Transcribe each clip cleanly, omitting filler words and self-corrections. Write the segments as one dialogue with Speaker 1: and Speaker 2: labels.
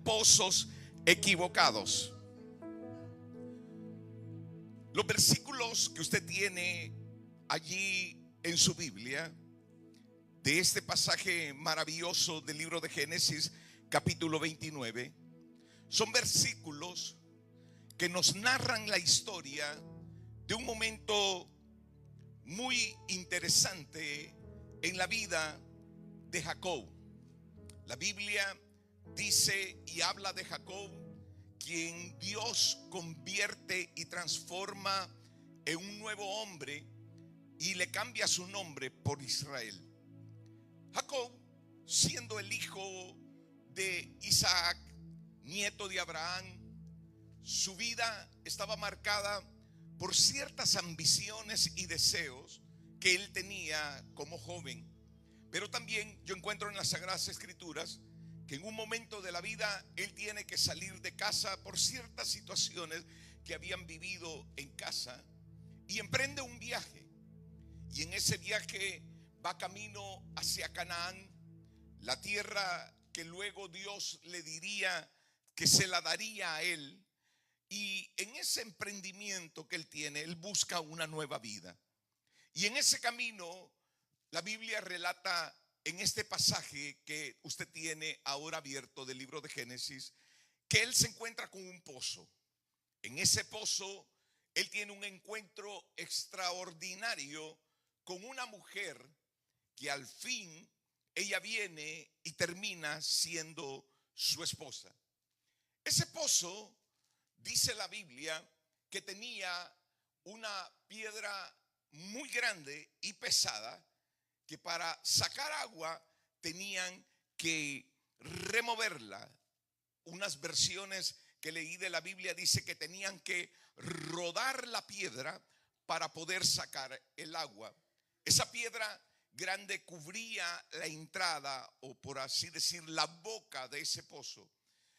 Speaker 1: pozos equivocados. Los versículos que usted tiene allí en su Biblia, de este pasaje maravilloso del libro de Génesis, capítulo 29, son versículos que nos narran la historia de un momento muy interesante en la vida de Jacob. La Biblia dice y habla de Jacob, quien Dios convierte y transforma en un nuevo hombre y le cambia su nombre por Israel. Jacob, siendo el hijo de Isaac, nieto de Abraham, su vida estaba marcada por ciertas ambiciones y deseos que él tenía como joven. Pero también yo encuentro en las Sagradas Escrituras que en un momento de la vida él tiene que salir de casa por ciertas situaciones que habían vivido en casa y emprende un viaje. Y en ese viaje va camino hacia Canaán, la tierra que luego Dios le diría que se la daría a él. Y en ese emprendimiento que él tiene, él busca una nueva vida. Y en ese camino, la Biblia relata en este pasaje que usted tiene ahora abierto del libro de Génesis, que él se encuentra con un pozo. En ese pozo, él tiene un encuentro extraordinario con una mujer que al fin ella viene y termina siendo su esposa. Ese pozo, dice la Biblia, que tenía una piedra muy grande y pesada, que para sacar agua tenían que removerla. Unas versiones que leí de la Biblia dice que tenían que rodar la piedra para poder sacar el agua. Esa piedra grande cubría la entrada, o por así decir, la boca de ese pozo.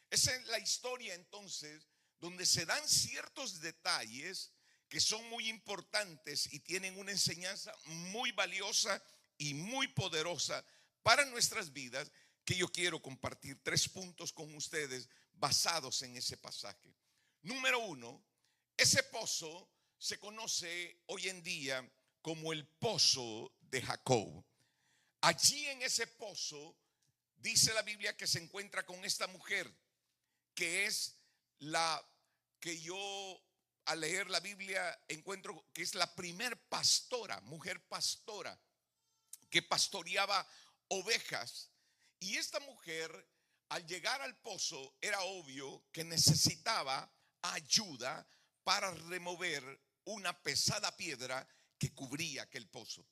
Speaker 1: Esa es la historia entonces donde se dan ciertos detalles que son muy importantes y tienen una enseñanza muy valiosa y muy poderosa para nuestras vidas, que yo quiero compartir 3 puntos con ustedes basados en ese pasaje. Número 1, ese pozo se conoce hoy en día como el pozo de Jacob. Allí en ese pozo dice la Biblia que se encuentra con esta mujer, que es la que yo al leer la Biblia encuentro que es la primer pastora, mujer pastora, que pastoreaba ovejas. Y esta mujer, al llegar al pozo, era obvio que necesitaba ayuda para remover una pesada piedra que cubría aquel pozo.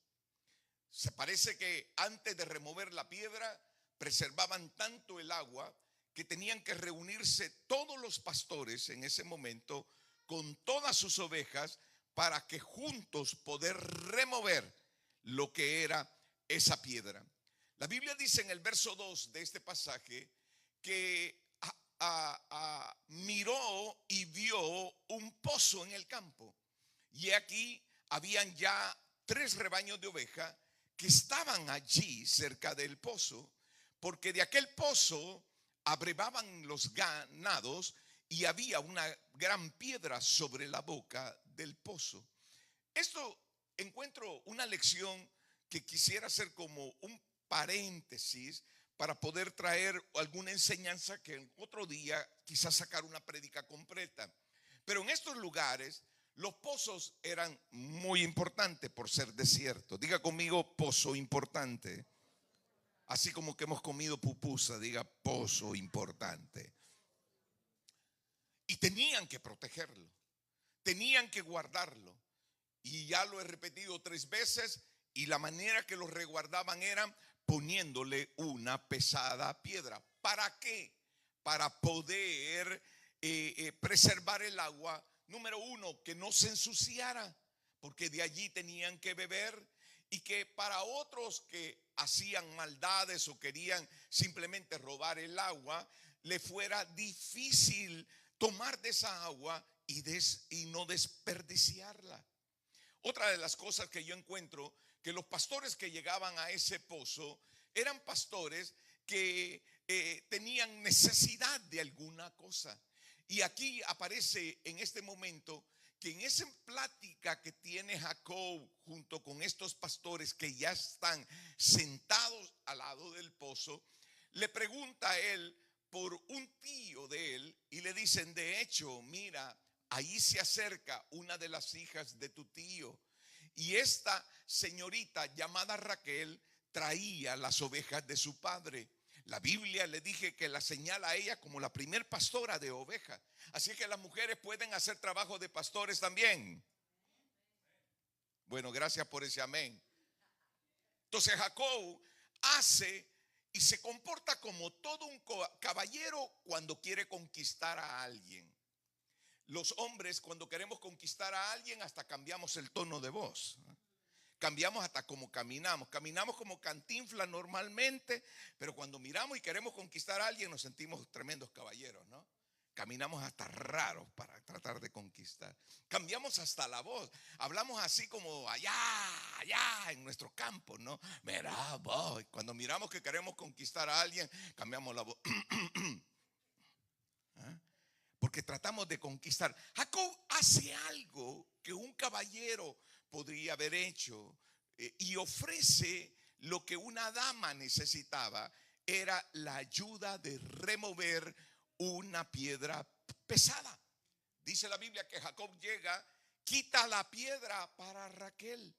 Speaker 1: Se parece que antes de remover la piedra, preservaban tanto el agua que tenían que reunirse todos los pastores en ese momento con todas sus ovejas para que juntos poder remover lo que era esa piedra. La Biblia dice en el verso 2 de este pasaje que miró y vio un pozo en el campo, y aquí habían ya 3 rebaños de oveja que estaban allí cerca del pozo, porque de aquel pozo abrevaban los ganados y había una gran piedra sobre la boca del pozo. Esto encuentro una lección que quisiera hacer como un paréntesis para poder traer alguna enseñanza que en otro día quizás sacar una prédica completa. Pero en estos lugares los pozos eran muy importantes por ser desierto. Diga conmigo, pozo importante. Así como que hemos comido pupusa, diga pozo importante. Y tenían que protegerlo, tenían que guardarlo. Y ya lo he repetido 3 veces, y la manera que lo resguardaban era poniéndole una pesada piedra. ¿Para qué? Para poder preservar el agua. Número 1, que no se ensuciara, porque de allí tenían que beber, y que para otros que hacían maldades o querían simplemente robar el agua, le fuera difícil tomar de esa agua y no desperdiciarla. Otra de las cosas que yo encuentro, que los pastores que llegaban a ese pozo eran pastores que tenían necesidad de alguna cosa. Y aquí aparece en este momento que en esa plática que tiene Jacob junto con estos pastores que ya están sentados al lado del pozo, le pregunta a él por un tío de él y le dicen: de hecho, mira, ahí se acerca una de las hijas de tu tío. Y esta señorita llamada Raquel traía las ovejas de su padre. La Biblia le dije que la señala a ella como la primer pastora de ovejas. Así que las mujeres pueden hacer trabajo de pastores también. Bueno, gracias por ese amén. Entonces Jacob hace y se comporta como todo un caballero cuando quiere conquistar a alguien. Los hombres, cuando queremos conquistar a alguien, hasta cambiamos el tono de voz. Cambiamos hasta como caminamos. Caminamos como Cantinflas normalmente, pero cuando miramos y queremos conquistar a alguien nos sentimos tremendos caballeros, ¿no? Caminamos hasta raros para tratar de conquistar. Cambiamos hasta la voz. Hablamos así como allá en nuestro campo, ¿no? Mira, voy. Cuando miramos que queremos conquistar a alguien, cambiamos la voz. ¿Ah? Porque tratamos de conquistar. Jacob hace algo que un caballero podría haber hecho, y ofrece lo que una dama necesitaba. Era la ayuda de remover una piedra pesada. Dice la Biblia que Jacob llega, quita la piedra para Raquel,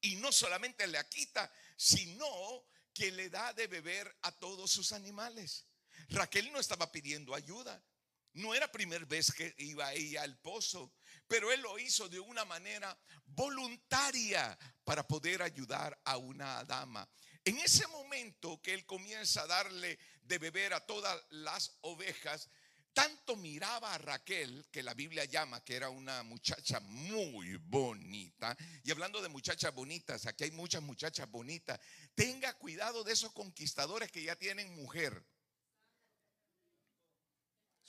Speaker 1: y no solamente la quita, sino que le da de beber a todos sus animales. Raquel no estaba pidiendo ayuda. No era primera vez que iba ella al pozo, pero él lo hizo de una manera voluntaria para poder ayudar a una dama. En ese momento que él comienza a darle de beber a todas las ovejas, tanto miraba a Raquel, que la Biblia llama que era una muchacha muy bonita. Y hablando de muchachas bonitas, aquí hay muchas muchachas bonitas. Tenga cuidado de esos conquistadores que ya tienen mujer.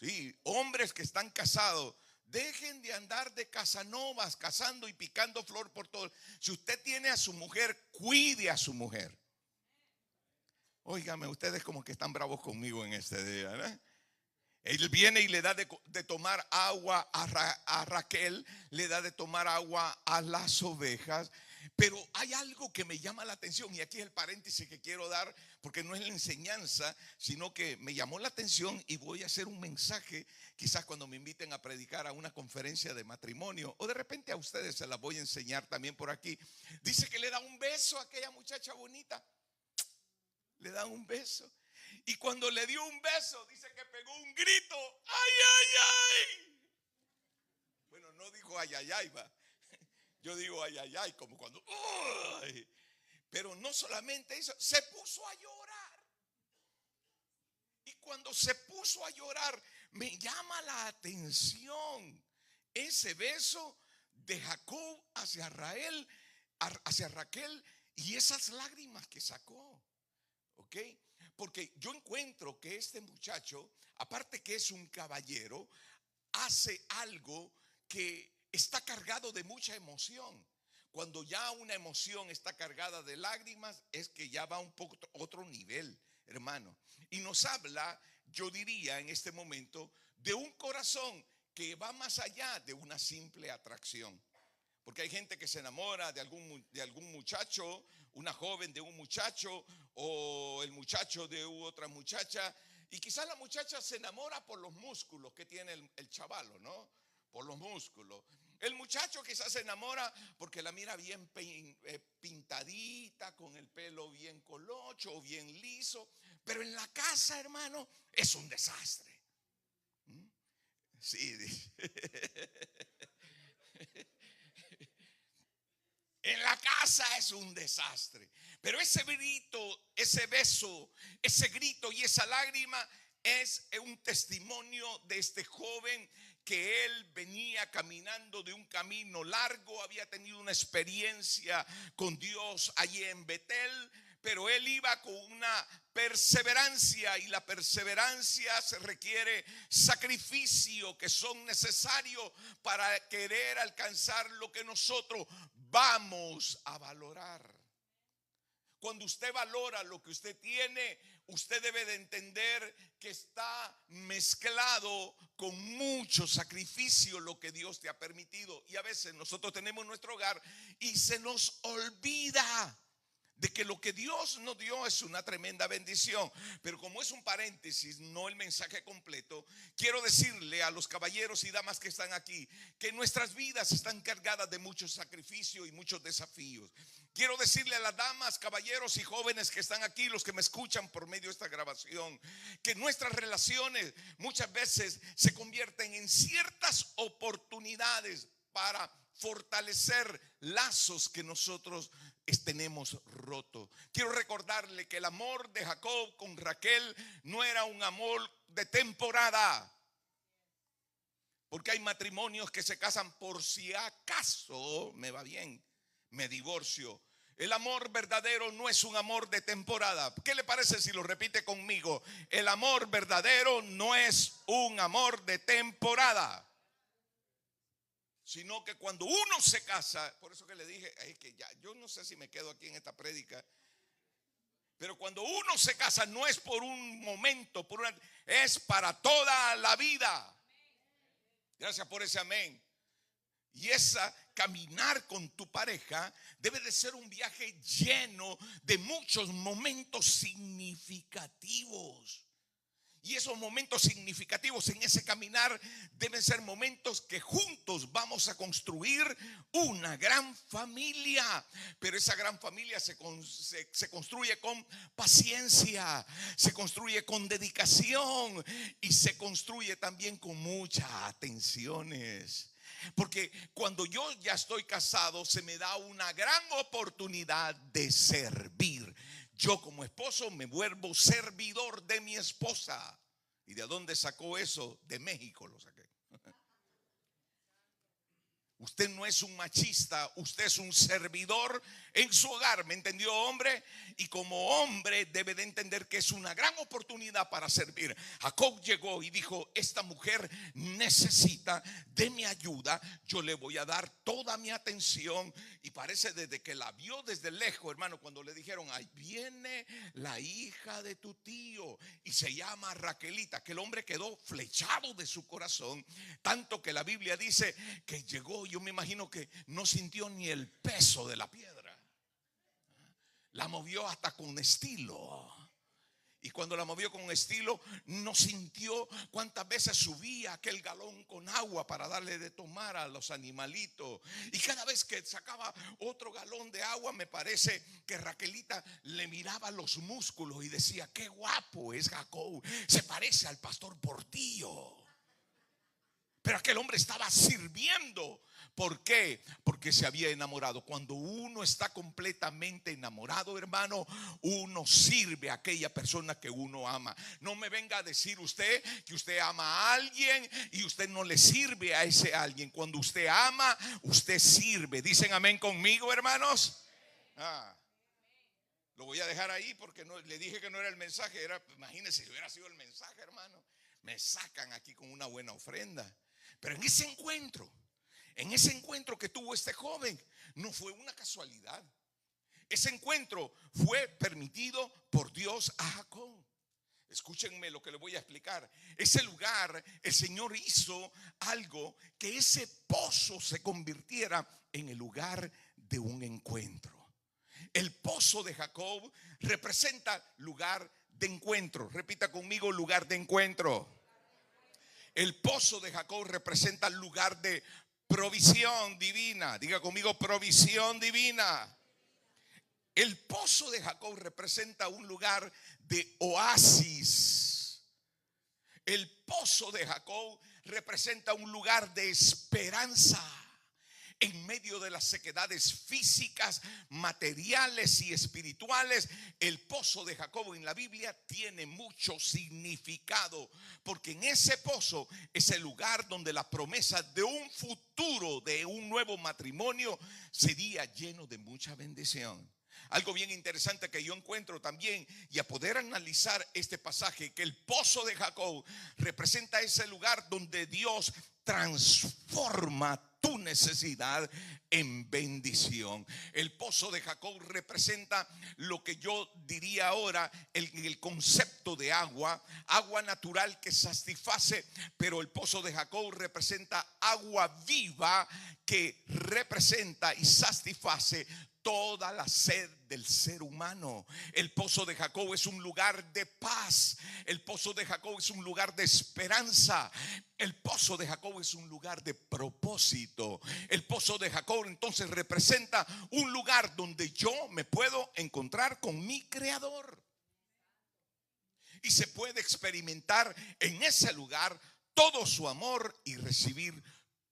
Speaker 1: Sí, hombres que están casados, dejen de andar de casanovas, cazando y picando flor por todo. Si usted tiene a su mujer, cuide a su mujer. Óigame, ustedes como que están bravos conmigo en este día, ¿no? Él viene y le da de tomar agua a Raquel, le da de tomar agua a las ovejas. Pero hay algo que me llama la atención, y aquí es el paréntesis que quiero dar, porque no es la enseñanza, sino que me llamó la atención y voy a hacer un mensaje, quizás cuando me inviten a predicar a una conferencia de matrimonio, o de repente a ustedes se las voy a enseñar también por aquí. Dice que le da un beso a aquella muchacha bonita, le da un beso. Y cuando le dio un beso, dice que pegó un grito: ¡ay, ay, ay! Bueno, no dijo ay, ay, ay, va. Yo digo ay, ay, ay, como cuando ¡uy! Pero no solamente eso, se puso a llorar. Y cuando se puso a llorar, me llama la atención ese beso de Jacob hacia Raquel, y esas lágrimas que sacó. ¿Ok? Porque yo encuentro que este muchacho, aparte que es un caballero, hace algo que está cargado de mucha emoción. Cuando ya una emoción está cargada de lágrimas, es que ya va un poco otro nivel, hermano. Y nos habla, yo diría en este momento, de un corazón que va más allá de una simple atracción. Porque hay gente que se enamora de algún muchacho, una joven de un muchacho, o el muchacho de otra muchacha. Y quizás la muchacha se enamora por los músculos que tiene el chavalo, ¿no? Por los músculos. El muchacho quizás se enamora porque la mira bien pintadita, con el pelo bien colocho o bien liso. Pero en la casa, hermano, es un desastre. Sí, dice. En la casa es un desastre. Pero ese grito, ese beso, ese grito y esa lágrima es un testimonio de este joven, que él venía caminando de un camino largo, había tenido una experiencia con Dios allí en Betel, pero él iba con una perseverancia, y la perseverancia se requiere sacrificio que son necesarios para querer alcanzar lo que nosotros vamos a valorar. Cuando usted valora lo que usted tiene, usted debe de entender que está mezclado con mucho sacrificio lo que Dios te ha permitido. Y a veces nosotros tenemos nuestro hogar y se nos olvida de que lo que Dios nos dio es una tremenda bendición. Pero como es un paréntesis, no el mensaje completo, quiero decirle a los caballeros y damas que están aquí que nuestras vidas están cargadas de mucho sacrificio y muchos desafíos. Quiero decirle a las damas, caballeros y jóvenes que están aquí, los que me escuchan por medio de esta grabación, que nuestras relaciones muchas veces se convierten en ciertas oportunidades para fortalecer lazos que nosotros tenemos roto. Quiero recordarle que el amor de Jacob con Raquel no era un amor de temporada, porque hay matrimonios que se casan por si acaso me va bien, me divorcio. El amor verdadero no es un amor de temporada. ¿Qué le parece si lo repite conmigo? El amor verdadero no es un amor de temporada, sino que cuando uno se casa, por eso que le dije, es que ya, yo no sé si me quedo aquí en esta prédica, pero cuando uno se casa no es por un momento, es para toda la vida. Gracias por ese amén. Y esa caminar con tu pareja debe de ser un viaje lleno de muchos momentos significativos. Y esos momentos significativos en ese caminar deben ser momentos que juntos vamos a construir una gran familia. Pero esa gran familia se construye con paciencia, se construye con dedicación y se construye también con muchas atenciones. Porque cuando yo ya estoy casado se me da una gran oportunidad de servir. Yo como esposo me vuelvo servidor de mi esposa. ¿Y de dónde sacó eso? De México lo saqué. Usted no es un machista, usted es un servidor en su hogar, ¿me entendió, hombre? Y como hombre debe de entender que es una gran oportunidad para servir. Jacob llegó y dijo, esta mujer necesita de mi ayuda, yo le voy a dar toda mi atención. Y parece desde que la vio desde lejos, hermano, cuando le dijeron, ahí viene la hija de tu tío y se llama Raquelita, que el hombre quedó flechado de su corazón, tanto que la Biblia dice que llegó. Yo me imagino que no sintió ni el peso de la piedra. La movió hasta con estilo. Y cuando la movió con estilo, no sintió cuántas veces subía aquel galón con agua para darle de tomar a los animalitos. Y cada vez que sacaba otro galón de agua, me parece que Raquelita le miraba los músculos y decía, qué guapo es Jacob, se parece al pastor Portillo. Pero aquel hombre estaba sirviendo. ¿Por qué? Porque se había enamorado. Cuando uno está completamente enamorado, hermano, uno sirve a aquella persona que uno ama. No me venga a decir usted que usted ama a alguien y usted no le sirve a ese alguien. Cuando usted ama, usted sirve. ¿Dicen amén conmigo, hermanos? Lo voy a dejar ahí porque no, le dije que no era el mensaje. Imagínense si hubiera sido el mensaje, hermano. Me sacan aquí con una buena ofrenda. Pero en ese encuentro que tuvo este joven, no fue una casualidad. Ese encuentro fue permitido por Dios a Jacob. Escúchenme lo que le voy a explicar. Ese lugar, el Señor hizo algo que ese pozo se convirtiera en el lugar de un encuentro. El pozo de Jacob representa lugar de encuentro. Repita conmigo, lugar de encuentro. El pozo de Jacob representa el lugar de provisión divina. Diga conmigo, provisión divina. El pozo de Jacob representa un lugar de oasis. El pozo de Jacob representa un lugar de esperanza. En medio de las sequedades físicas, materiales y espirituales, el pozo de Jacob en la Biblia tiene mucho significado, porque en ese pozo es el lugar donde la promesa de un futuro, de un nuevo matrimonio, sería lleno de mucha bendición. Algo bien interesante que yo encuentro también, y a poder analizar este pasaje, que el pozo de Jacob representa ese lugar donde Dios transforma tu tu necesidad en bendición. El pozo de Jacob representa lo que yo diría ahora, el concepto de agua natural que satisface, pero el pozo de Jacob representa agua viva que representa y satisface toda la sed del ser humano. El pozo de Jacob es un lugar de paz. El pozo de Jacob es un lugar de esperanza. El pozo de Jacob es un lugar de propósito. El pozo de Jacob entonces representa un lugar donde yo me puedo encontrar con mi Creador. Y se puede experimentar en ese lugar todo su amor y recibir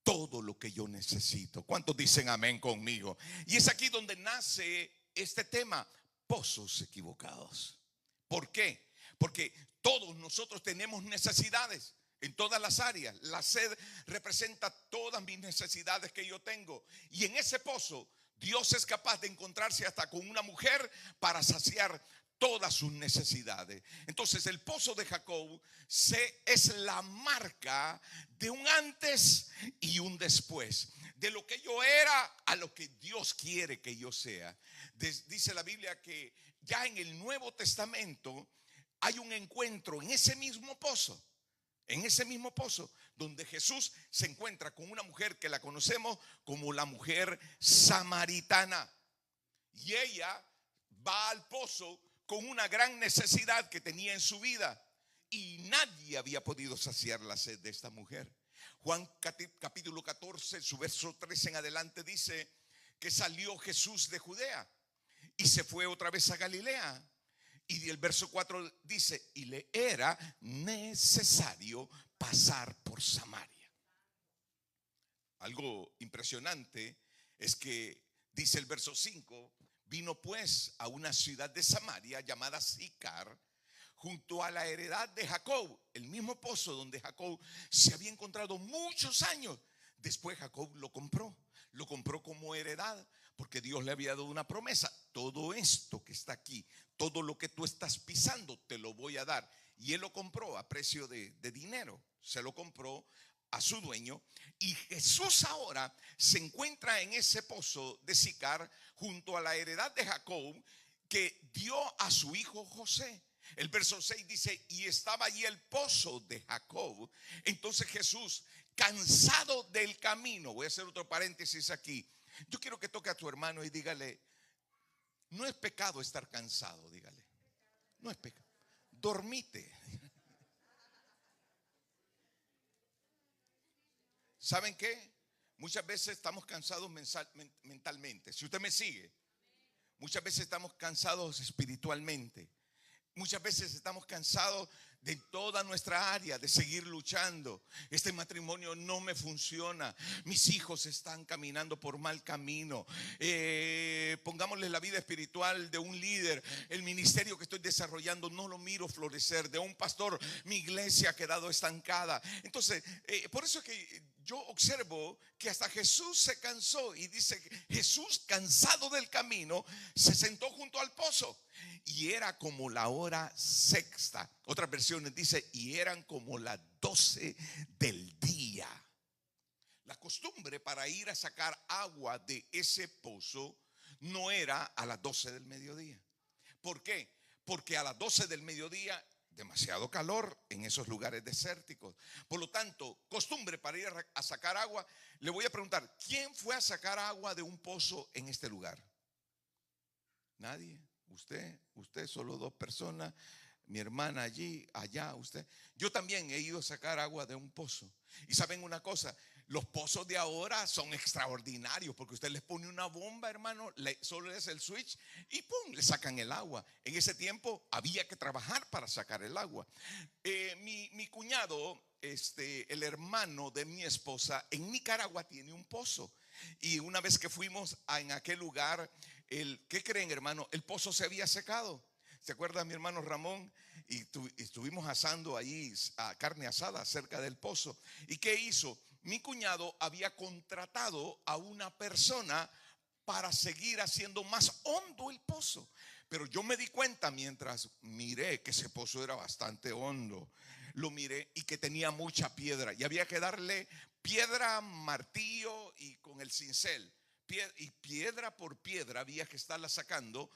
Speaker 1: todo lo que yo necesito. ¿Cuántos dicen amén conmigo? Y es aquí donde nace este tema, pozos equivocados. ¿Por qué? Porque todos nosotros tenemos necesidades en todas las áreas. La sed representa todas mis necesidades que yo tengo. Y en ese pozo Dios es capaz de encontrarse hasta con una mujer para saciar todas sus necesidades. Entonces el pozo de Jacob es la marca de un antes y un después, de lo que yo era a lo que Dios quiere que yo sea. Dice la Biblia que ya en el Nuevo Testamento hay un encuentro en ese mismo pozo. En ese mismo pozo donde Jesús se encuentra con una mujer que la conocemos como la mujer samaritana. Y ella va al pozo con una gran necesidad que tenía en su vida, y nadie había podido saciar la sed de esta mujer. Juan capítulo 14, su verso 3 en adelante dice que salió Jesús de Judea y se fue otra vez a Galilea. Y el verso 4 dice, y le era necesario pasar por Samaria. Algo impresionante es que dice el verso 5, vino pues a una ciudad de Samaria llamada Sicar, junto a la heredad de Jacob, el mismo pozo donde Jacob se había encontrado muchos años. Después Jacob lo compró como heredad, porque Dios le había dado una promesa. Todo esto que está aquí, todo lo que tú estás pisando, te lo voy a dar. Y él lo compró a precio de dinero, se lo compró a su dueño. Y Jesús ahora se encuentra en ese pozo de Sicar junto a la heredad de Jacob que dio a su hijo José. El verso 6 dice, y estaba allí el pozo de Jacob. Entonces Jesús, cansado del camino, voy a hacer otro paréntesis aquí. Yo quiero que toque a tu hermano y dígale, no es pecado estar cansado, dígale. No es pecado. Dormite. ¿Saben qué? Muchas veces estamos cansados mentalmente. Si usted me sigue, muchas veces estamos cansados espiritualmente. Muchas veces estamos cansados de toda nuestra área, de seguir luchando. Este matrimonio no me funciona. Mis hijos están caminando por mal camino. Pongámosle la vida espiritual de un líder. El ministerio que estoy desarrollando no lo miro florecer. De un pastor, mi iglesia ha quedado estancada. Entonces, por eso es que yo observo que hasta Jesús se cansó. Y dice, Jesús, cansado del camino, se sentó junto al pozo. Y era como la hora sexta. Otras versiones dice, y eran como las 12 del día. La costumbre para ir a sacar agua de ese pozo no era a las 12 del mediodía. ¿Por qué? Porque a las 12 del mediodía demasiado calor en esos lugares desérticos. Por lo tanto, costumbre para ir a sacar agua. Le voy a preguntar, ¿quién fue a sacar agua de un pozo en este lugar? Nadie. Usted, solo dos personas. Mi hermana allí, allá, usted. Yo también he ido a sacar agua de un pozo. Y saben una cosa, los pozos de ahora son extraordinarios, porque usted les pone una bomba, hermano, solo es el switch y pum, le sacan el agua. En ese tiempo había que trabajar para sacar el agua. Mi cuñado, el hermano de mi esposa, en Nicaragua tiene un pozo. Y una vez que fuimos en aquel lugar, ¿qué creen, hermano? El pozo se había secado. ¿Se acuerda mi hermano Ramón? Y estuvimos asando ahí carne asada cerca del pozo. ¿Y qué hizo? Mi cuñado había contratado a una persona para seguir haciendo más hondo el pozo. Pero yo me di cuenta mientras miré que ese pozo era bastante hondo. Lo miré y que tenía mucha piedra y había que darle piedra, martillo y con el cincel. Y piedra por piedra había que estarla sacando,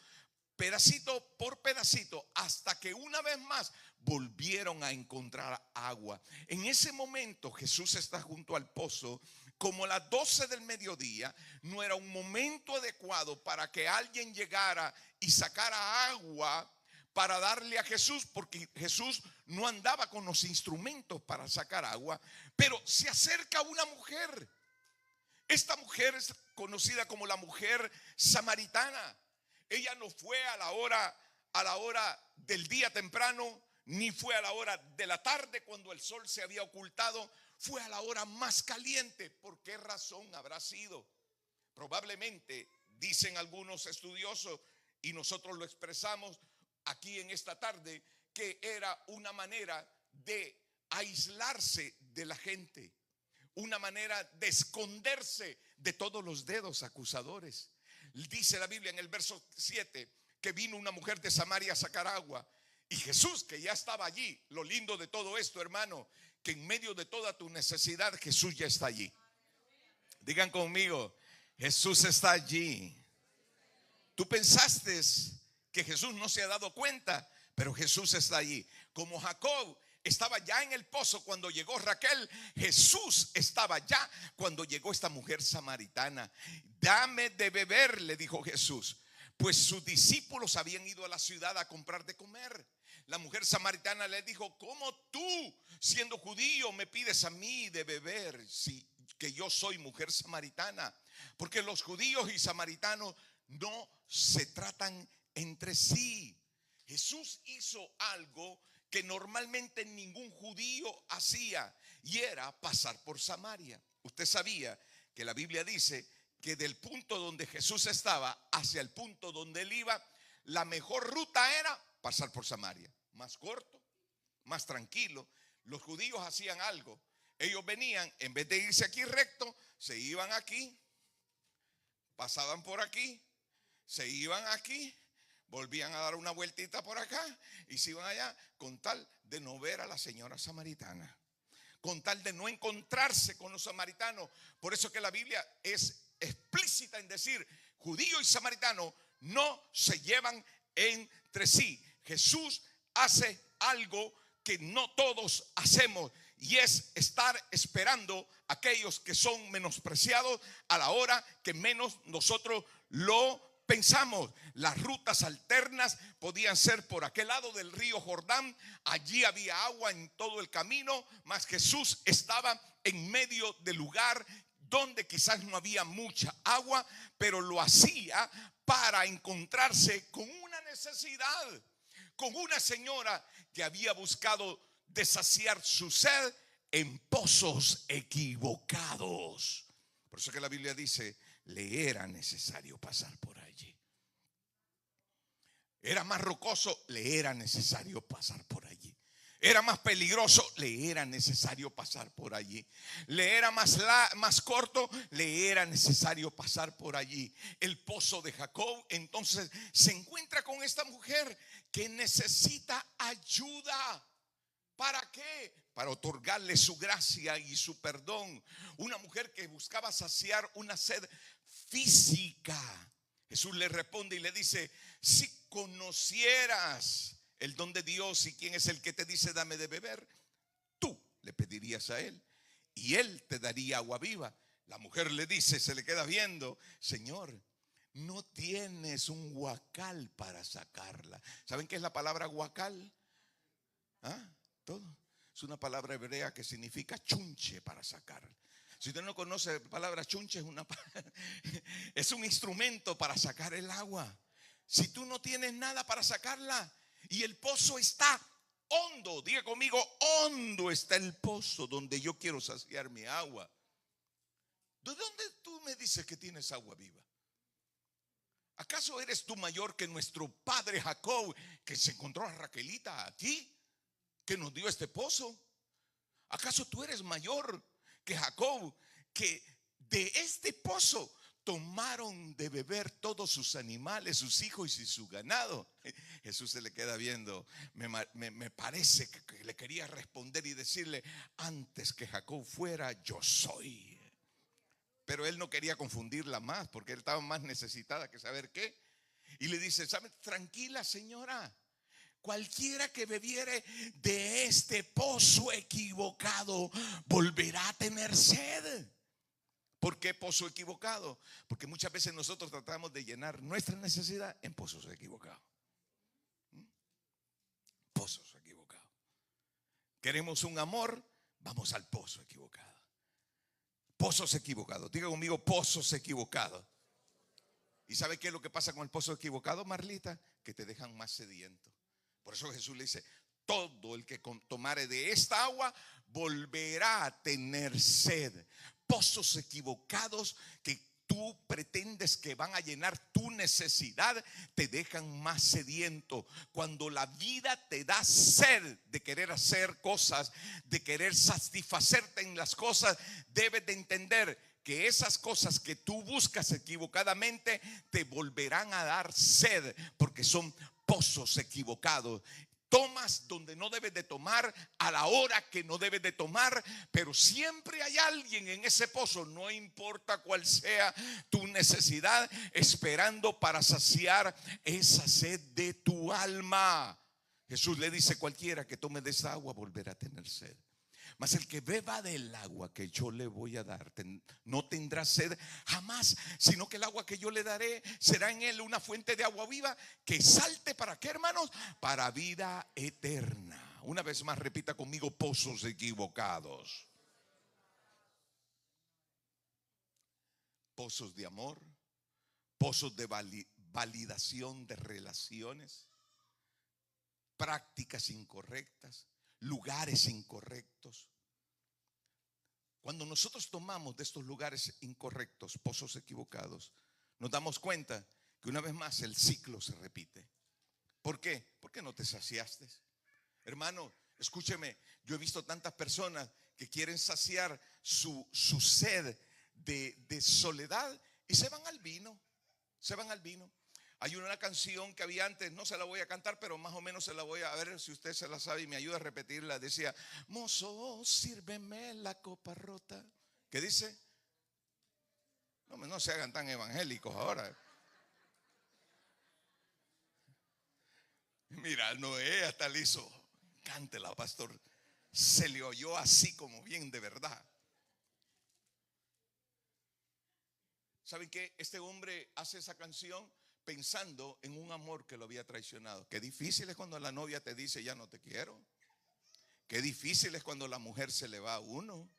Speaker 1: pedacito por pedacito, hasta que una vez más volvieron a encontrar agua. En ese momento Jesús está junto al pozo. Como las 12 del mediodía, no era un momento adecuado para que alguien llegara y sacara agua para darle a Jesús, porque Jesús no andaba con los instrumentos para sacar agua. Pero se acerca una mujer. Esta mujer es conocida como la mujer samaritana. Ella no fue a la hora del día temprano, ni fue a la hora de la tarde cuando el sol se había ocultado. Fue a la hora más caliente. ¿Por qué razón habrá sido? Probablemente, dicen algunos estudiosos, y nosotros lo expresamos aquí en esta tarde, que era una manera de aislarse de la gente, una manera de esconderse de todos los dedos acusadores. Dice la Biblia en el verso 7 que vino una mujer de Samaria a sacar agua, y Jesús, que ya estaba allí. Lo lindo de todo esto, hermano, que en medio de toda tu necesidad, Jesús ya está allí. Digan conmigo, Jesús está allí. Tú pensaste que Jesús no se ha dado cuenta, pero Jesús está allí. Como Jacob estaba ya en el pozo cuando llegó Raquel, Jesús estaba ya cuando llegó esta mujer samaritana. Dame de beber, le dijo Jesús, pues sus discípulos habían ido a la ciudad a comprar de comer. La mujer samaritana le dijo, ¿cómo tú, siendo judío, me pides a mí de beber, si que yo soy mujer samaritana? Porque los judíos y samaritanos no se tratan entre sí. Jesús hizo algo que normalmente ningún judío hacía, y era pasar por Samaria. Usted sabía que la Biblia dice que del punto donde Jesús estaba hacia el punto donde él iba, la mejor ruta era pasar por Samaria. Más corto, más tranquilo. Los judíos hacían algo. Ellos venían, en vez de irse aquí recto, se iban aquí, pasaban por aquí, se iban aquí, volvían a dar una vueltita por acá y se iban allá, con tal de no ver a la señora samaritana, con tal de no encontrarse con los samaritanos. Por eso que la Biblia es explícita en decir, judío y samaritano no se llevan entre sí. Jesús hace algo que no todos hacemos, y es estar esperando a aquellos que son menospreciados a la hora que menos nosotros lo pensamos. Las rutas alternas podían ser por aquel lado del río Jordán. Allí había agua en todo el camino, mas Jesús estaba en medio del lugar donde quizás no había mucha agua, pero lo hacía para encontrarse con una necesidad, con una señora que había buscado de saciar su sed en pozos equivocados. Por eso que la Biblia dice, le era necesario pasar por allí. Era más rocoso, le era necesario pasar por allí. Era más peligroso, le era necesario pasar por allí. Le era más corto, le era necesario pasar por allí. El pozo de Jacob entonces se encuentra con esta mujer que necesita ayuda. ¿Para qué? Para otorgarle su gracia y su perdón. Una mujer que buscaba saciar una sed física. Jesús le responde y le dice, si conocieras el don de Dios y quién es el que te dice dame de beber, tú le pedirías a él y él te daría agua viva. La mujer le dice, se le queda viendo, Señor, no tienes un huacal para sacarla. ¿Saben qué es la palabra huacal? Todo. Es una palabra hebrea que significa chunche para sacarla. Si usted no conoce la palabra chunche, es un instrumento para sacar el agua. Si tú no tienes nada para sacarla y el pozo está hondo, diga conmigo, hondo está el pozo donde yo quiero saciar mi agua. ¿De dónde tú me dices que tienes agua viva? ¿Acaso eres tú mayor que nuestro padre Jacob, que se encontró a Raquelita aquí, que nos dio este pozo? ¿Acaso tú eres mayor que Jacob, que de este pozo tomaron de beber todos sus animales, sus hijos y su ganado. Jesús se le queda viendo. Me parece que le quería responder y decirle: antes que Jacob fuera, yo soy. Pero él no quería confundirla más, porque él estaba más necesitada que saber qué. Y le dice: ¿sabe? Tranquila, señora, cualquiera que bebiere de este pozo equivocado volverá a tener sed. ¿Por qué pozo equivocado? Porque muchas veces nosotros tratamos de llenar nuestra necesidad en pozos equivocados. Pozos equivocados. Queremos un amor, vamos al pozo equivocado. Pozos equivocados. Diga conmigo: pozos equivocados. ¿Y sabe qué es lo que pasa con el pozo equivocado, Marlita? Que te dejan más sediento. Por eso Jesús le dice: todo el que tomare de esta agua volverá a tener sed. Pozos equivocados que tú pretendes que van a llenar tu necesidad te dejan más sediento. Cuando la vida te da sed de querer hacer cosas, de querer satisfacerte en las cosas, debes de entender que esas cosas que tú buscas equivocadamente te volverán a dar sed, porque son pozos equivocados. Tomas donde no debes de tomar, a la hora que no debes de tomar, pero siempre hay alguien en ese pozo, no importa cuál sea tu necesidad, esperando para saciar esa sed de tu alma. Jesús le dice: cualquiera que tome de esa agua volverá a tener sed. Mas el que beba del agua que yo le voy a dar no tendrá sed jamás, sino que el agua que yo le daré será en él una fuente de agua viva que salte. ¿Para qué, hermanos? Para vida eterna. Una vez más, repita conmigo: pozos equivocados. Pozos de amor, pozos de validación de relaciones, prácticas incorrectas, lugares incorrectos. Cuando nosotros tomamos de estos lugares incorrectos, pozos equivocados, nos damos cuenta que una vez más el ciclo se repite. ¿Por qué? Porque no te saciaste. Hermano, escúcheme, yo he visto tantas personas que quieren saciar su sed de soledad y se van al vino. Se van al vino. Hay una canción que había antes, no se la voy a cantar, pero más o menos se la voy a ver si usted se la sabe y me ayuda a repetirla. Decía: mozo, sírveme la copa rota. ¿Qué dice? No se hagan tan evangélicos ahora. Mira, Noé hasta le hizo: cántela, pastor. Se le oyó así como bien de verdad. ¿Saben qué? Este hombre hace esa canción pensando en un amor que lo había traicionado. Qué difícil es cuando la novia te dice: ya no te quiero. Qué difícil es cuando la mujer se le va a uno.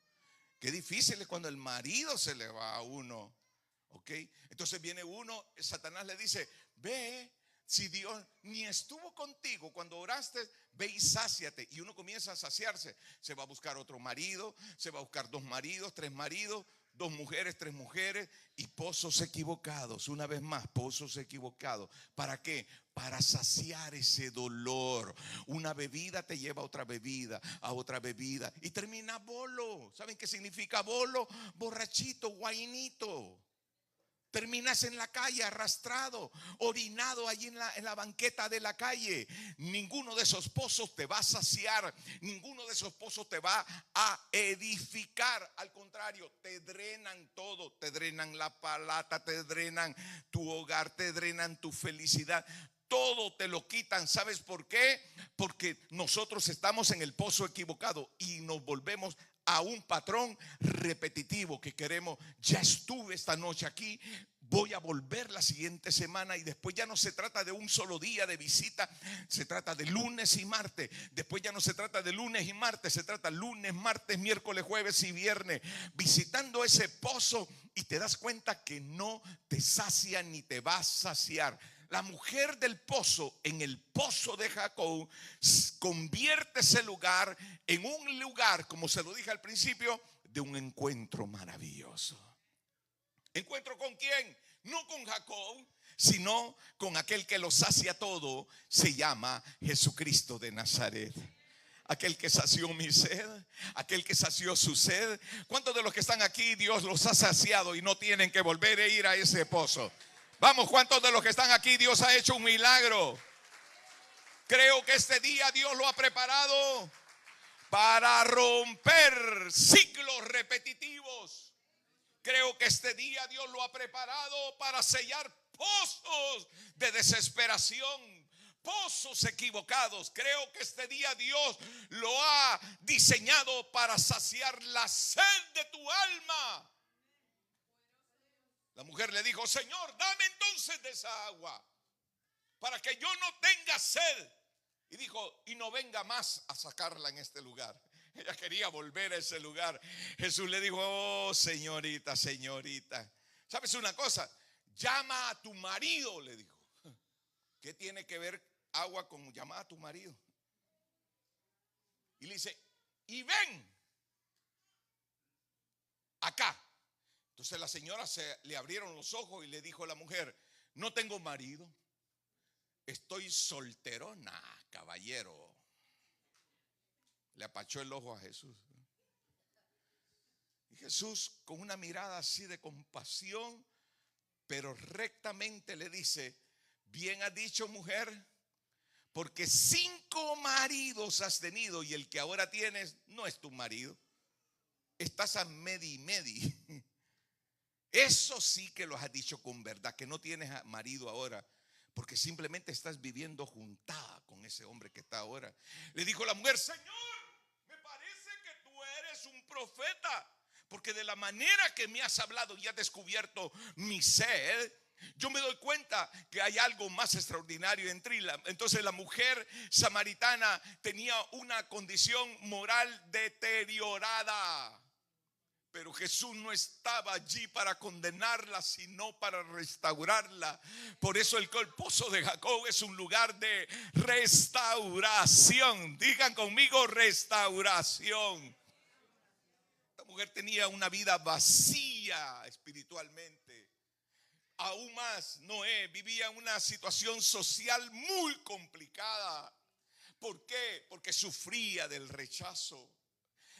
Speaker 1: Qué difícil es cuando el marido se le va a uno. ¿Ok? Entonces viene uno, Satanás le dice: ve, si Dios ni estuvo contigo cuando oraste, ve y sáciate. Y uno comienza a saciarse. Se va a buscar otro marido, se va a buscar 2 maridos, 3 maridos, 2 mujeres, 3 mujeres, y pozos equivocados. Una vez más, pozos equivocados. ¿Para qué? Para saciar ese dolor. Una bebida te lleva a otra bebida, y termina bolo. ¿Saben qué significa bolo? Borrachito, guainito. Terminas en la calle arrastrado, orinado allí en la banqueta de la calle. Ninguno de esos pozos te va a saciar. Ninguno de esos pozos te va a edificar. Al contrario, te drenan todo. Te drenan la palata, te drenan tu hogar, te drenan tu felicidad. Todo te lo quitan. ¿Sabes por qué? Porque nosotros estamos en el pozo equivocado y nos volvemos a un patrón repetitivo que queremos. Ya estuve esta noche aquí, voy a volver la siguiente semana, y después ya no se trata de un solo día de visita, se trata de lunes y martes. Después ya no se trata de lunes y martes, se trata lunes, martes, miércoles, jueves y viernes, visitando ese pozo, y te das cuenta que no te sacia ni te va a saciar. La mujer del pozo, en el pozo de Jacob, convierte ese lugar en un lugar, como se lo dije al principio, de un encuentro maravilloso. ¿Encuentro con quién? No con Jacob, sino con aquel que lo sacia todo. Se llama Jesucristo de Nazaret. aquel que sació mi sed, aquel que sació su sed. ¿Cuántos de los que están aquí Dios los ha saciado y no tienen que volver a ir a ese pozo? Vamos, ¿cuántos de los que están aquí Dios ha hecho un milagro? Creo que este día Dios lo ha preparado para romper ciclos repetitivos. Creo que este día Dios lo ha preparado para sellar pozos de desesperación, pozos equivocados. Creo que este día Dios lo ha diseñado para saciar la sed de tu alma. La mujer le dijo: Señor, dame entonces de esa agua para que yo no tenga sed. Y dijo: y no venga más a sacarla en este lugar. Ella quería volver a ese lugar. Jesús le dijo: oh, señorita, señorita, ¿sabes una cosa? Llama a tu marido, le dijo. ¿Qué tiene que ver agua con llamar a tu marido? Y le dice: y ven acá. Entonces la señora le abrieron los ojos y le dijo a la mujer: no tengo marido, estoy solterona, caballero. Le apachó el ojo a Jesús. Y Jesús, con una mirada así de compasión, pero rectamente le dice: bien has dicho, mujer, porque 5 maridos has tenido y el que ahora tienes no es tu marido. Estás a medi. Eso sí que lo has dicho con verdad, que no tienes marido ahora, porque simplemente estás viviendo juntada con ese hombre que está ahora. Le dijo la mujer: Señor, me parece que tú eres un profeta, porque de la manera que me has hablado y has descubierto mi sed, yo me doy cuenta que hay algo más extraordinario en ti. Entonces la mujer samaritana tenía una condición moral deteriorada. Pero Jesús no estaba allí para condenarla, sino para restaurarla. Por eso el pozo de Jacob es un lugar de restauración. Digan conmigo: restauración. Esta mujer tenía una vida vacía espiritualmente. Aún más, Noé vivía en una situación social muy complicada. ¿Por qué? Porque sufría del rechazo.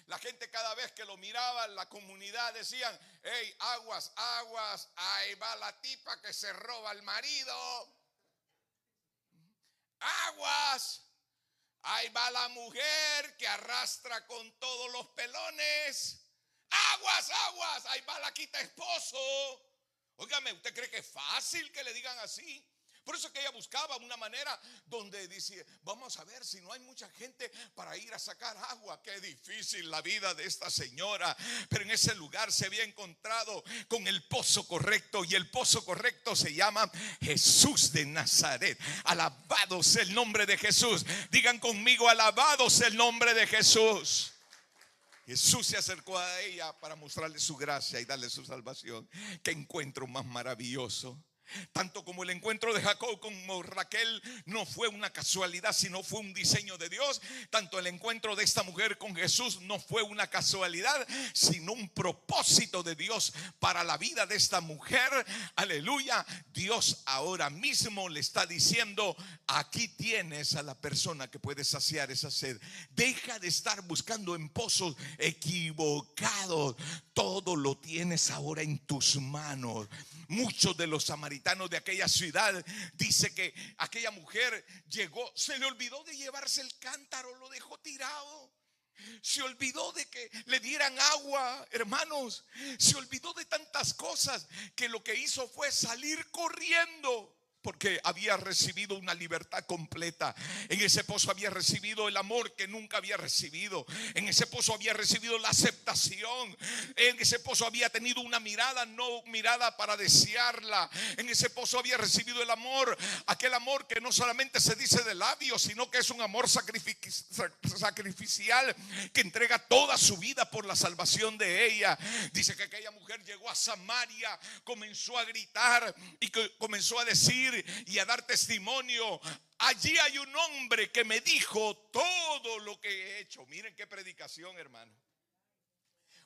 Speaker 1: La gente, cada vez que lo miraba en la comunidad, decían: hey, aguas, aguas, ahí va la tipa que se roba al marido. Aguas, ahí va la mujer que arrastra con todos los pelones. Aguas, aguas, ahí va la quita esposo. Óigame, ¿usted cree que es fácil que le digan así? Por eso que ella buscaba una manera donde dice: vamos a ver si no hay mucha gente para ir a sacar agua. Qué difícil la vida de esta señora. Pero en ese lugar se había encontrado con el pozo correcto, y el pozo correcto se llama Jesús de Nazaret. Alabado sea el nombre de Jesús. Digan conmigo: alabado sea el nombre de Jesús. Jesús se acercó a ella para mostrarle su gracia y darle su salvación. Qué encuentro más maravilloso. Tanto como el encuentro de Jacob con Raquel no fue una casualidad, sino fue un diseño de Dios. Tanto el encuentro de esta mujer con Jesús no fue una casualidad, sino un propósito de Dios para la vida de esta mujer. Aleluya. Dios ahora mismo le está diciendo: aquí tienes a la persona que puede saciar esa sed. Deja de estar buscando en pozos equivocados. Todo lo tienes ahora en tus manos. Muchos de los samaritanos de aquella ciudad, dice que aquella mujer llegó, se le olvidó de llevarse el cántaro, lo dejó tirado. Se olvidó de que le dieran agua, hermanos. Se olvidó de tantas cosas que lo que hizo fue salir corriendo. Porque había recibido una libertad completa. En ese pozo había recibido el amor que nunca había recibido. En ese pozo había recibido la aceptación. En ese pozo había tenido una mirada, no mirada para desearla. En ese pozo había recibido el amor. Aquel amor que no solamente se dice de labios, sino que es un amor sacrificial, que entrega toda su vida por la salvación de ella. Dice que aquella mujer llegó a Samaria, comenzó a gritar y comenzó a decir y a dar testimonio: allí hay un hombre que me dijo todo lo que he hecho. Miren qué predicación, hermano.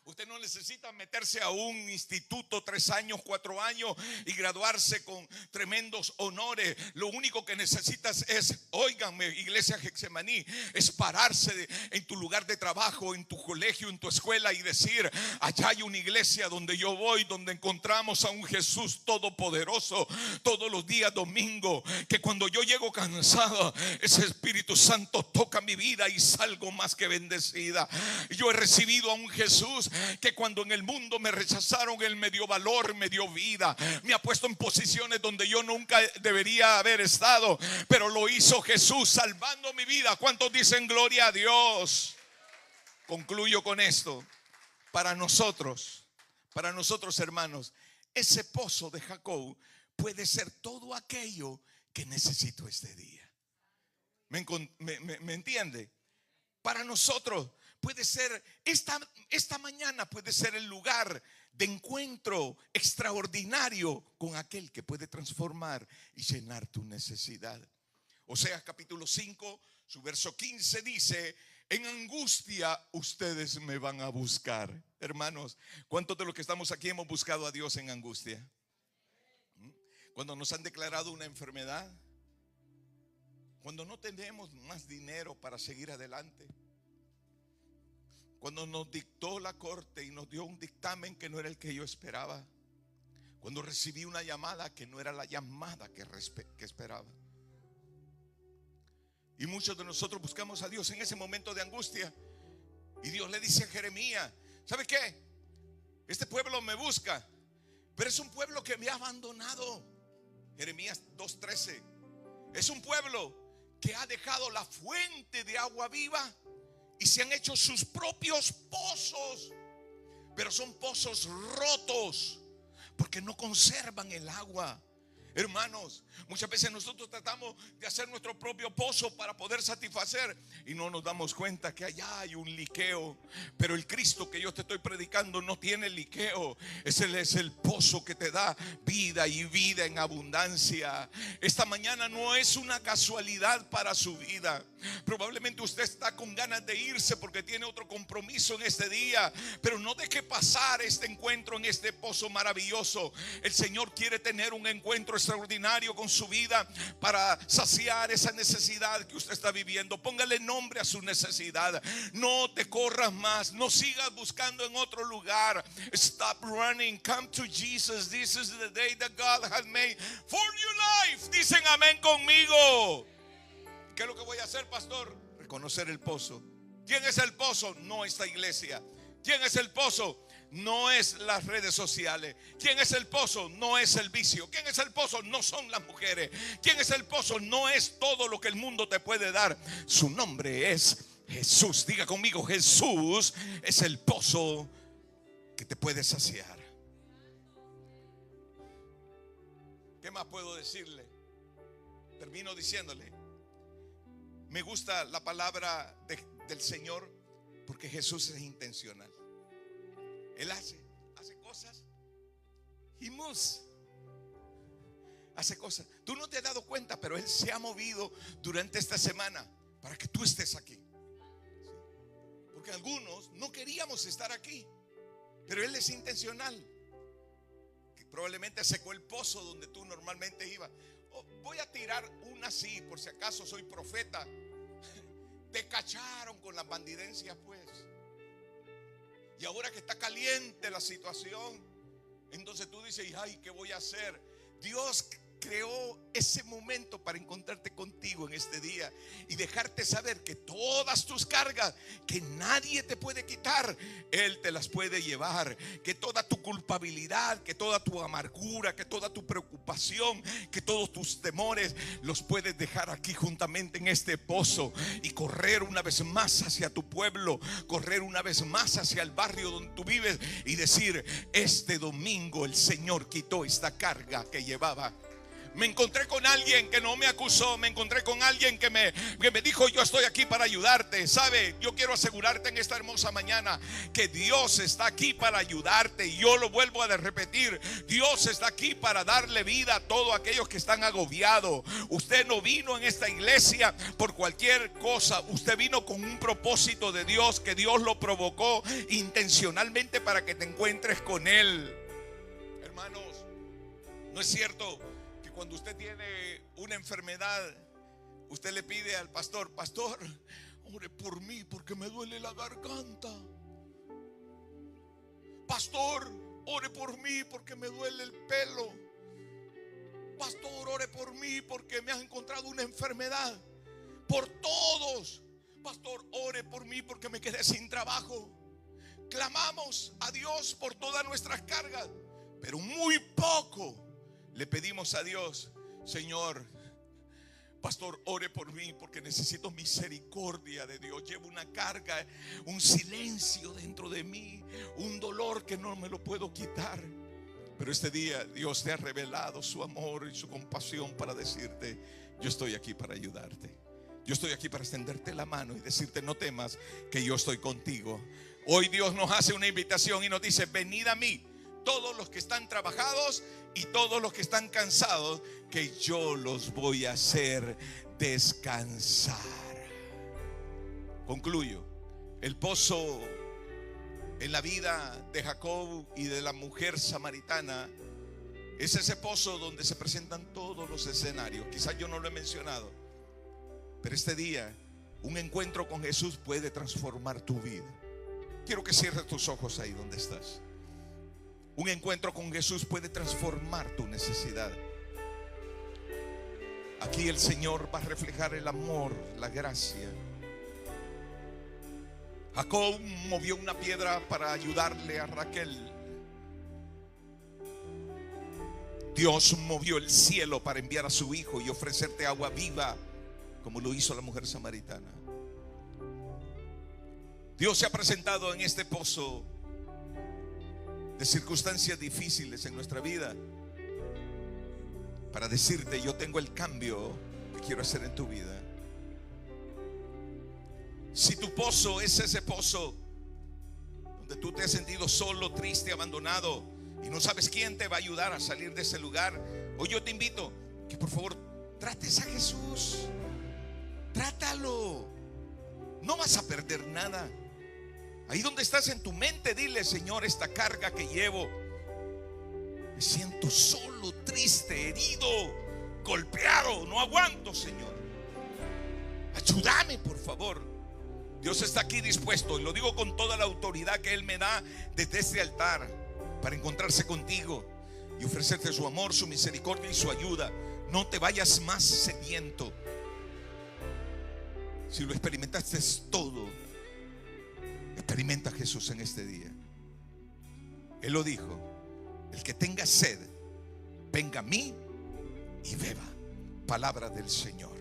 Speaker 1: Usted no necesita meterse a un instituto 3 años, 4 años y graduarse con tremendos honores. Lo único que necesitas es, óiganme, iglesia Getsemaní, es pararse en tu lugar de trabajo, en tu colegio, en tu escuela y decir: allá hay una iglesia donde yo voy, donde encontramos a un Jesús todopoderoso todos los días domingo, que cuando yo llego cansado, ese Espíritu Santo toca mi vida y salgo más que bendecida. Yo he recibido a un Jesús que cuando en el mundo me rechazaron, Él me dio valor, me dio vida, me ha puesto en posiciones donde yo nunca debería haber estado, pero lo hizo Jesús salvando mi vida. ¿Cuántos dicen gloria a Dios? Concluyo con esto. Para nosotros hermanos, ese pozo de Jacob puede ser todo aquello que necesito este día. ¿Me entiende? Para nosotros puede ser esta mañana, puede ser el lugar de encuentro extraordinario con aquel que puede transformar y llenar tu necesidad. Oseas capítulo 5, su verso 15 dice: en angustia ustedes me van a buscar. Hermanos, ¿cuántos de los que estamos aquí hemos buscado a Dios en angustia? Cuando nos han declarado una enfermedad, cuando no tenemos más dinero para seguir adelante, cuando nos dictó la corte y nos dio un dictamen que no era el que yo esperaba, cuando recibí una llamada que no era la llamada que esperaba. Y muchos de nosotros buscamos a Dios en ese momento de angustia. Y Dios le dice a Jeremías: ¿sabe qué? Este pueblo me busca, pero es un pueblo que me ha abandonado. Jeremías 2:13. Es un pueblo que ha dejado la fuente de agua viva y se han hecho sus propios pozos, pero son pozos rotos porque no conservan el agua. Hermanos, muchas veces nosotros tratamos de hacer nuestro propio pozo para poder satisfacer y no nos damos cuenta que allá hay un liqueo. Pero el Cristo que yo te estoy predicando no tiene liqueo. Ese es el pozo que te da vida y vida en abundancia. Esta mañana no es una casualidad para su vida. Probablemente usted está con ganas de irse porque tiene otro compromiso en este día, pero no deje pasar este encuentro en este pozo maravilloso. El Señor quiere tener un encuentro extraordinario con su vida para saciar esa necesidad que usted está viviendo. Póngale nombre a su necesidad. No te corras más, no sigas buscando en otro lugar. Stop running, come to Jesus. This is the day that God has made for your life. Dicen amén conmigo. ¿Qué es lo que voy a hacer, pastor? Reconocer el pozo. ¿Quién es el pozo? No esta iglesia. ¿Quién es el pozo? No es las redes sociales. ¿Quién es el pozo? No es el vicio. ¿Quién es el pozo? No son las mujeres. ¿Quién es el pozo? No es todo lo que el mundo te puede dar. Su nombre es Jesús. Diga conmigo: Jesús es el pozo que te puede saciar. ¿Qué más puedo decirle? Termino diciéndole: me gusta la palabra del Señor porque Jesús es intencional. Él hace cosas. He moves. Hace cosas. Tú no te has dado cuenta, pero Él se ha movido durante esta semana para que tú estés aquí. ¿Sí? Porque algunos no queríamos estar aquí, pero Él es intencional. Que probablemente secó el pozo donde tú normalmente ibas. Oh, voy a tirar una así, por si acaso soy profeta. Te cacharon con las bandidencias, pues. Y ahora que está caliente la situación, entonces tú dices: ay, ¿qué voy a hacer? Dios creó ese momento para encontrarte contigo en este día y dejarte saber que todas tus cargas que nadie te puede quitar, Él te las puede llevar. Que toda tu culpabilidad, que toda tu amargura, que toda tu preocupación, que todos tus temores los puedes dejar aquí juntamente en este pozo y correr una vez más hacia tu pueblo, correr una vez más hacia el barrio donde tú vives y decir: este domingo el Señor quitó esta carga que llevaba. Me encontré con alguien que no me acusó. Me encontré con alguien que me dijo: yo estoy aquí para ayudarte. ¿Sabe? Yo quiero asegurarte en esta hermosa mañana que Dios está aquí para ayudarte. Y yo lo vuelvo a repetir: Dios está aquí para darle vida a todos aquellos que están agobiados. Usted no vino en esta iglesia por cualquier cosa. Usted vino con un propósito de Dios, que Dios lo provocó intencionalmente para que te encuentres con Él. Hermanos, ¿no es cierto que cuando usted tiene una enfermedad, usted le pide al pastor: pastor, ore por mí porque me duele la garganta? Pastor, ore por mí porque me duele el pelo. Pastor, ore por mí porque me has encontrado una enfermedad. Por todos. Pastor, ore por mí porque me quedé sin trabajo. Clamamos a Dios por todas nuestras cargas, pero muy poco le pedimos a Dios: Señor, pastor, ore por mí porque necesito misericordia de Dios. Llevo una carga, un silencio dentro de mí, un dolor que no me lo puedo quitar. Pero este día Dios te ha revelado su amor y su compasión para decirte: yo estoy aquí para ayudarte. Yo estoy aquí para extenderte la mano y decirte: no temas, que yo estoy contigo. Hoy Dios nos hace una invitación y nos dice: venid a mí, todos los que están trabajados y todos los que están cansados, que yo los voy a hacer descansar. Concluyo. El pozo en la vida de Jacob y de la mujer samaritana es ese pozo donde se presentan todos los escenarios. Quizás yo no lo he mencionado, pero este día un encuentro con Jesús puede transformar tu vida. Quiero que cierres tus ojos ahí donde estás. Un encuentro con Jesús puede transformar tu necesidad. Aquí el Señor va a reflejar el amor, la gracia. Jacob movió una piedra para ayudarle a Raquel. Dios movió el cielo para enviar a su hijo y ofrecerte agua viva, como lo hizo la mujer samaritana. Dios se ha presentado en este pozo de circunstancias difíciles en nuestra vida para decirte: yo tengo el cambio que quiero hacer en tu vida. Si tu pozo es ese pozo donde tú te has sentido solo, triste, abandonado y no sabes quién te va a ayudar a salir de ese lugar, hoy yo te invito que por favor trates a Jesús. Trátalo. No vas a perder nada. Ahí donde estás en tu mente, dile: Señor, esta carga que llevo, me siento solo, triste, herido, golpeado, no aguanto, Señor. Ayúdame, por favor. Dios está aquí dispuesto, y lo digo con toda la autoridad que Él me da desde este altar, para encontrarse contigo y ofrecerte su amor, su misericordia y su ayuda. No te vayas más sediento. Si lo experimentaste todo, experimenta a Jesús en este día. Él lo dijo: el que tenga sed, venga a mí y beba. Palabra del Señor.